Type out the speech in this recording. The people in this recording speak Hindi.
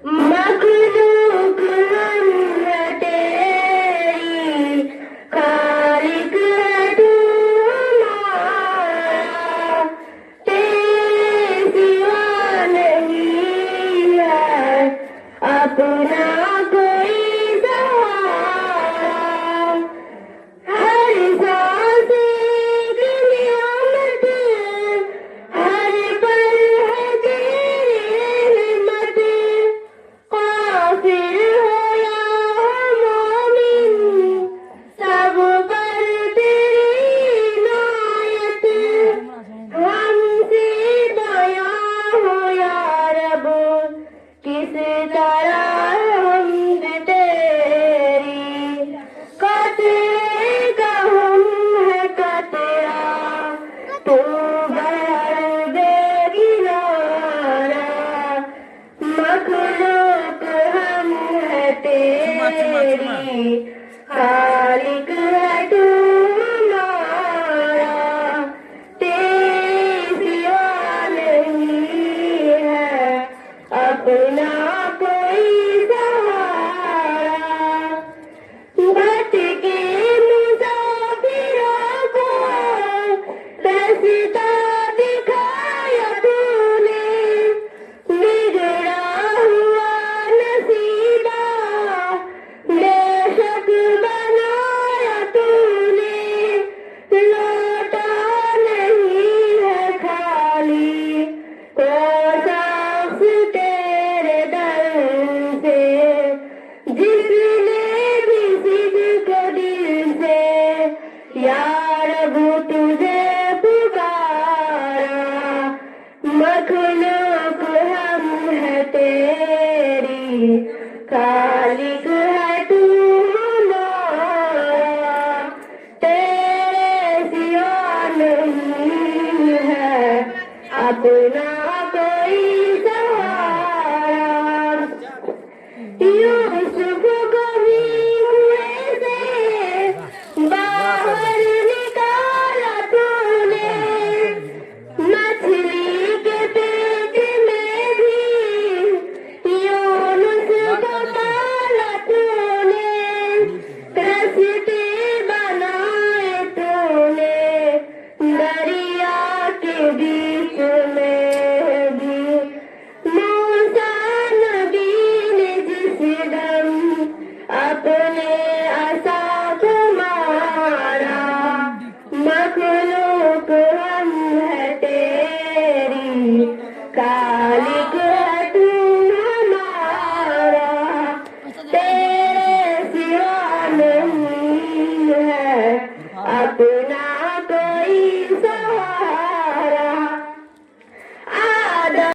मखलूक हम है तेरी, खालिक है तू हमारा, तेरे सिवा नहीं है अपना कोई सहारा। हर सांस एक नियामत, हर पल है तेरी रहमत, काफिर हो या मोमिन, सब पर तेरी इनायत। हमसे दया हो या रब, किस तरह हमद तेरी, कतरे का हम है कतरा, तू भर दे किनारा। मखलूक हम है तेरी, खालिक है तू हमारा, तेरे सिवा नहीं है अपना कोई सहारा। भटके मुसाफिरों को रास्ता दिखाया तूने, बिगड़ा हुआ नसीबा बेशक बनाया तूने, लौटा नहीं है खाली वो शख्स तेरे दर से, जिसने भी सिद्क दिल से या रब तुझे पुकारा। मखलूक हम है तेरी, खालिक है तू हमारा, तेरे सिवा नहीं है अपना कोई सहारा। यूसुफ को भी कुएं से बाहर निकाला तूने, मछली के पेट में भी यूनुस को पाला तूने, रास्ते बनाए तूने दरिया के बीच में,